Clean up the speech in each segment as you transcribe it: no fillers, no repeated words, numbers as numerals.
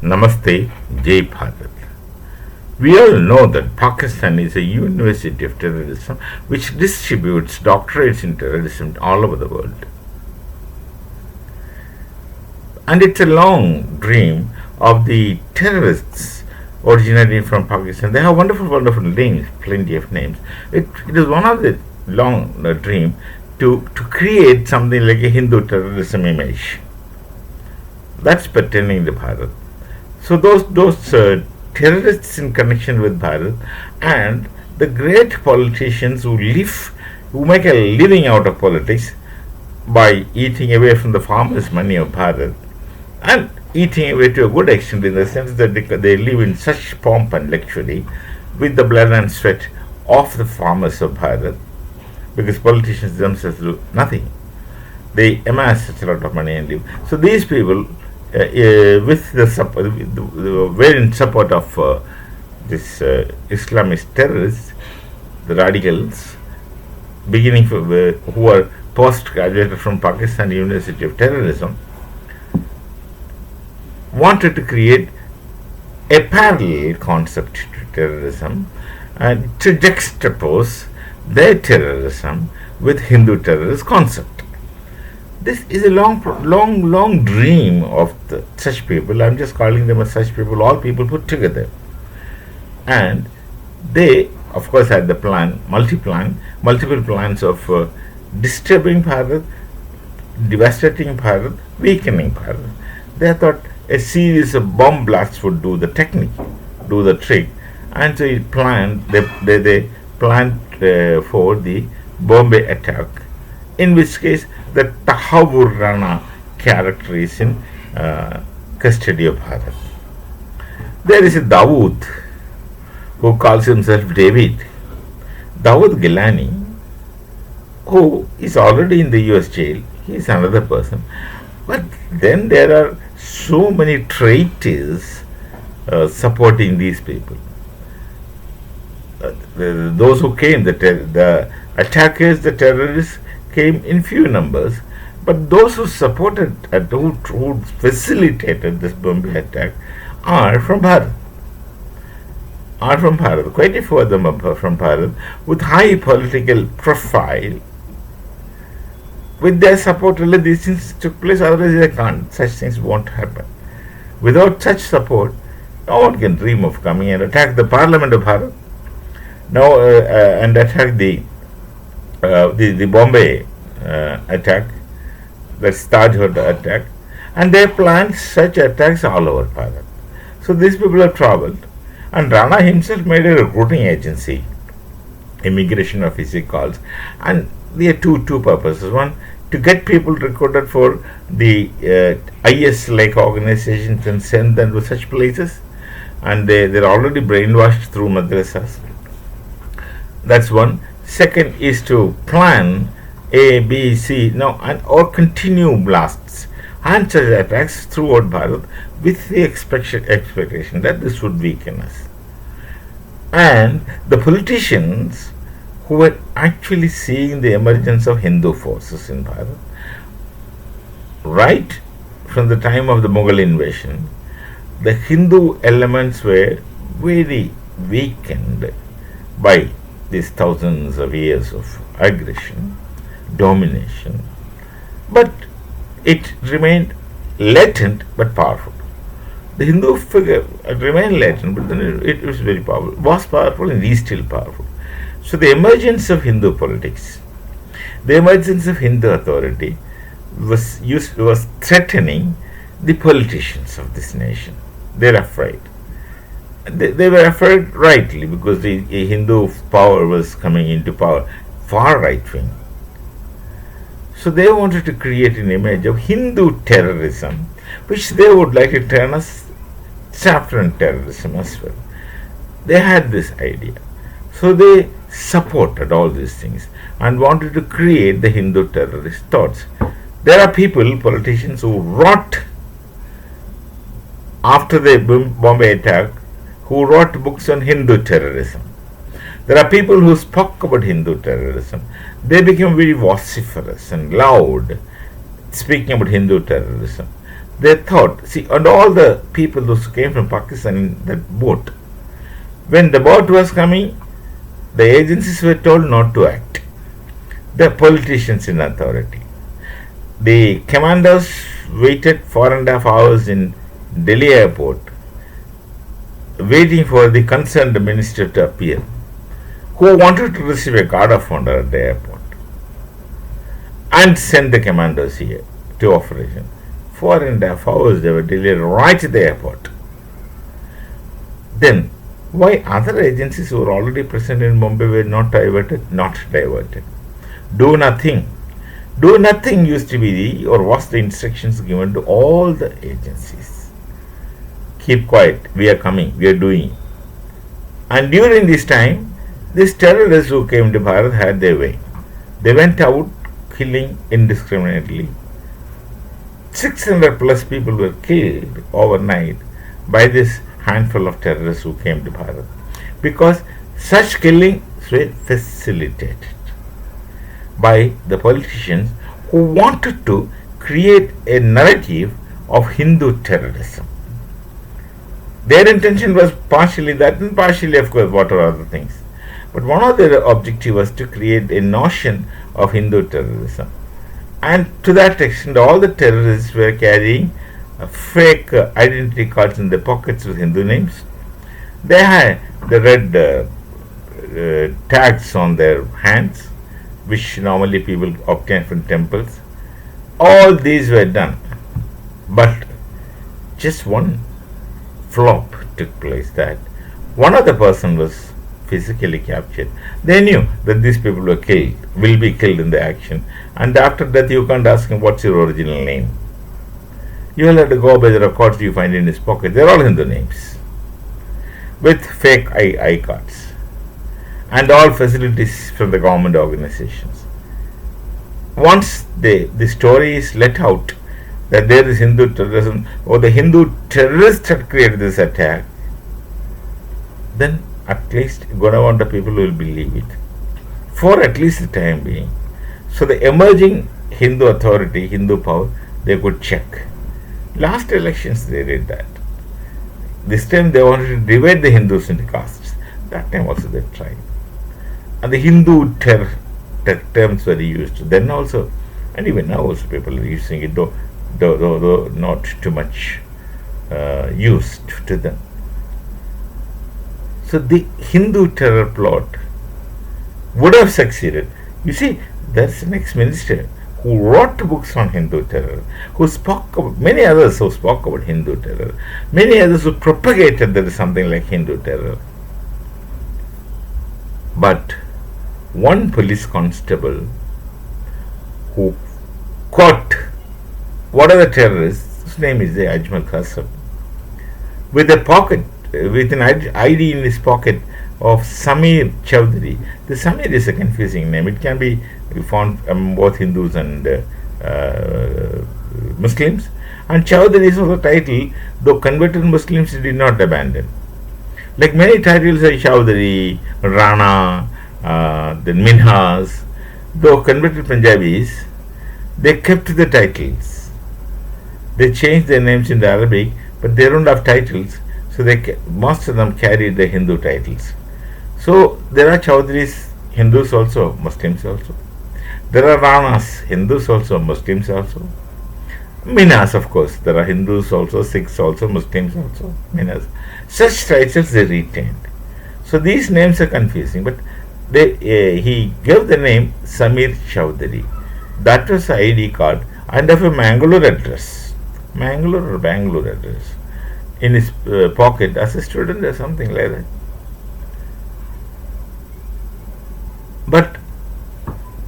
Namaste, Jai Bharat. We all know that Pakistan is a university of terrorism which distributes doctorates in terrorism all over the world. And it's a long dream of the terrorists originating from Pakistan. They have wonderful, wonderful names, plenty of names. It is one of the long dream to create something like a Hindu terrorism image. That's pertaining to Bharat. So those terrorists in connection with Bharat and the great politicians who make a living out of politics by eating away from the farmers' money of Bharat and eating away to a good extent in the sense that they live in such pomp and luxury with the blood and sweat of the farmers of Bharat, because politicians themselves do nothing. They amass such a lot of money and live. So these people, with the support, were in support of this Islamist terrorists, the radicals, beginning from, who are post-graduated from Pakistan University of Terrorism, wanted to create a parallel concept to terrorism and to juxtapose their terrorism with Hindu terrorist concept. This is a long dream of such people. I'm just calling them as such people, all people put together. And they, of course, had the multiple plans of disturbing Bharat, devastating Bharat, weakening Bharat. They thought a series of bomb blasts would do the trick. And so they planned for the Bombay attack, in which case the Tahabur Rana character is in custody of Bharat. There is a Dawood who calls himself David, Dawood Gilani, who is already in the US jail. He is another person. But then there are so many traitors supporting these people. Those who came, the attackers, the terrorists, came in few numbers, but those who supported and who facilitated this Bombay attack are from Bharat. Quite a few of them are from Bharat, with high political profile. With their support, only these things took place, otherwise they can't. Such things won't happen. Without such support, no one can dream of coming and attack the Parliament of Bharat. Now and attack the Bombay attack, the Taj Hotel attack, and they planned such attacks all over Bharat. So these people have travelled, and Rana himself made a recruiting agency, immigration office he calls, and there are two purposes. One, to get people recruited for the IS-like organizations and send them to such places, and they're already brainwashed through madrasas. That's one. Second is to plan A, B, C, or continue blasts and such attacks throughout Bharat with the expectation that this would weaken us. And the politicians who were actually seeing the emergence of Hindu forces in Bharat, right from the time of the Mughal invasion, the Hindu elements were very weakened by these thousands of years of aggression, domination, but it remained latent but powerful. The Hindu figure remained latent, but then it was very powerful, was powerful and is still powerful. So the emergence of Hindu politics, the emergence of Hindu authority was threatening the politicians of this nation. They're afraid. They were afraid rightly, because the Hindu power was coming into power, far right wing. So they wanted to create an image of Hindu terrorism, which they would like to turn as saffron terrorism as well. They had this idea. So they supported all these things and wanted to create the Hindu terrorist thoughts. There are people, politicians, who wrote after the Bombay attack, who wrote books on Hindu terrorism. There are people who spoke about Hindu terrorism. They became very vociferous and loud, speaking about Hindu terrorism. They thought, see, and all the people those who came from Pakistan in that boat, when the boat was coming, the agencies were told not to act. The politicians in authority. The commanders waited 4.5 hours in Delhi airport, waiting for the concerned minister to appear, who wanted to receive a guard of honor at the airport, and send the commandos here to operation. 4.5 hours they were delayed right at the airport. Then, why other agencies who were already present in Mumbai were not diverted? Not diverted. Do nothing. Do nothing used to be or was the instructions given to all the agencies. Keep quiet, we are coming, we are doing. And during this time, these terrorists who came to Bharat had their way. They went out killing indiscriminately. 600 plus people were killed overnight by this handful of terrorists who came to Bharat, because such killings were facilitated by the politicians who wanted to create a narrative of Hindu terrorism. Their intention was partially that and partially, of course, what are other things. But one of their objectives was to create a notion of Hindu terrorism. And to that extent, all the terrorists were carrying fake identity cards in their pockets with Hindu names. They had the red tags on their hands, which normally people obtain from temples. All these were done. But just one flop took place, that one other person was physically captured. They knew that these people were killed, will be killed in the action, and after death you can't ask him what's your original name. You will have to go by the records you find in his pocket. They're all Hindu names with fake I cards and all facilities from the government organizations. Once the story is let out that there is Hindu terrorism or the Hindu terrorists had created this attack, then at least good amount of people will believe it for at least the time being. So the emerging Hindu authority, Hindu power, they could check. Last elections they did that. This time they wanted to divide the Hindus into castes. That time also they tried. And the Hindu terms were used then also, and even now also people are using it, though not too much used to them. So the Hindu terror plot would have succeeded. You see, there's an ex-minister who wrote books on Hindu terror, who spoke about, many others who spoke about Hindu terror, many others who propagated there is something like Hindu terror. But one police constable who caught one of the terrorists, his name is Ajmal Qasem, with an ID in his pocket of Samir Chowdhury. The Samir is a confusing name. It can be found among both Hindus and Muslims. And Chowdhury is also a title, though converted Muslims did not abandon. Like many titles like Chowdhury, Rana, then Minhas, though converted Punjabis, they kept the titles. They changed their names into Arabic, but they don't have titles, so most of them carried the Hindu titles. So there are Chowdhuris, Hindus also, Muslims also. There are Ranas, Hindus also, Muslims also. Minas, of course, there are Hindus also, Sikhs also, Muslims also, Minas. Such titles they retained. So these names are confusing, but he gave the name Samir Chowdhury. That was the ID card and of a Mangalore address, Mangalore or Bangalore address, in his pocket as a student or something like that. But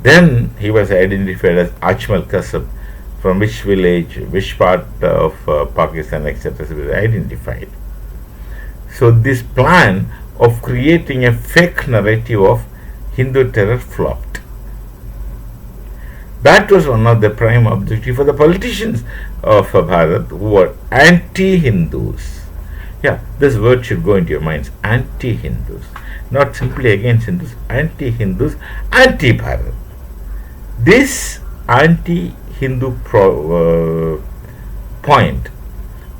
then he was identified as Ajmal Qasem, from which village, which part of Pakistan, etc. was identified. So this plan of creating a fake narrative of Hindu terror flopped. That was one of the prime objectives for the politicians of Bharat, who were anti-Hindus. Yeah, this word should go into your minds, anti-Hindus. Not simply against Hindus, anti-Hindus, anti-Bharat. This anti-Hindu point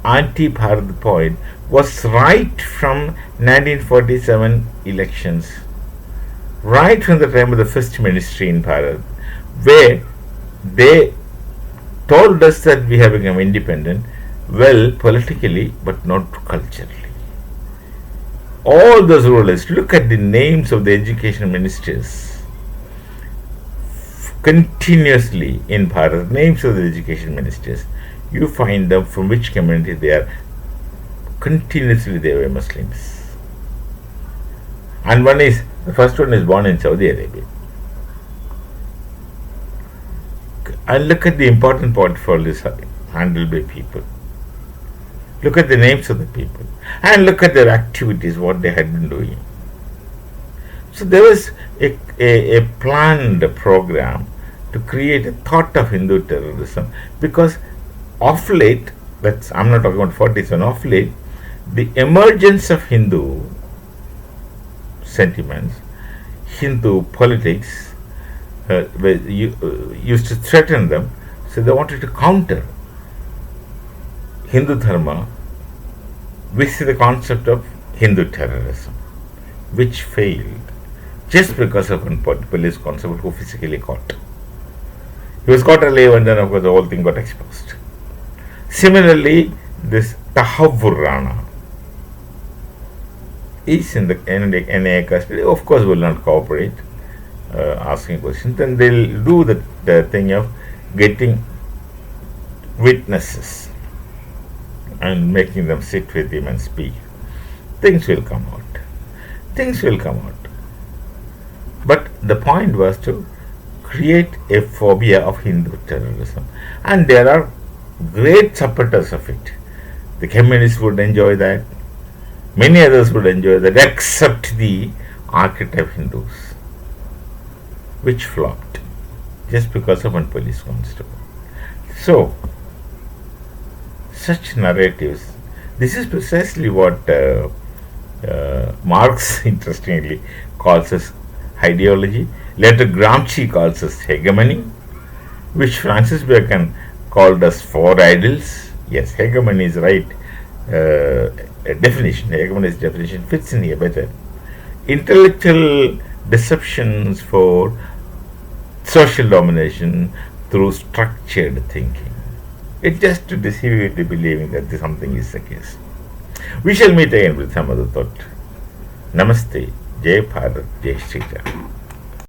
anti-Bharat point was right from 1947 elections, right from the time of the first ministry in Bharat, where they told us that we have become independent, well, politically, but not culturally. All those rulers, look at the names of the education ministers continuously in Bharat, names of the education ministers, you find them from which community they are. Continuously they were Muslims. And the first one is born in Saudi Arabia. And look at the important portfolios handled by people. Look at the names of the people. And look at their activities, what they had been doing. So there was a planned program to create a thought of Hindu terrorism, because of late, I'm not talking about 47, of late, the emergence of Hindu sentiments, Hindu politics, used to threaten them, so they wanted to counter Hindu Dharma with the concept of Hindu terrorism, which failed just because of one police constable who physically caught. He was caught alive, and then of course the whole thing got exposed. Similarly, this Tahavvur Rana is in the NIA custody, of course will not cooperate, asking questions. Then they'll do the thing of getting witnesses and making them sit with him and speak. Things will come out. Things will come out. But the point was to create a phobia of Hindu terrorism. And there are great supporters of it. The communists would enjoy that. Many others would enjoy that, except the archetype Hindus, which flopped just because of one police constable. So, such narratives, this is precisely what Marx, interestingly, calls as ideology. Later, Gramsci calls us hegemony, which Francis Bacon called us four idols. Yes, hegemony is right. Definition, hegemony's definition fits in here better. Intellectual deceptions for social domination through structured thinking. It's just to deceive you into believing that something is the case. We shall meet again with some other thought. Namaste. Jai Bharat. Jai Shri Ram.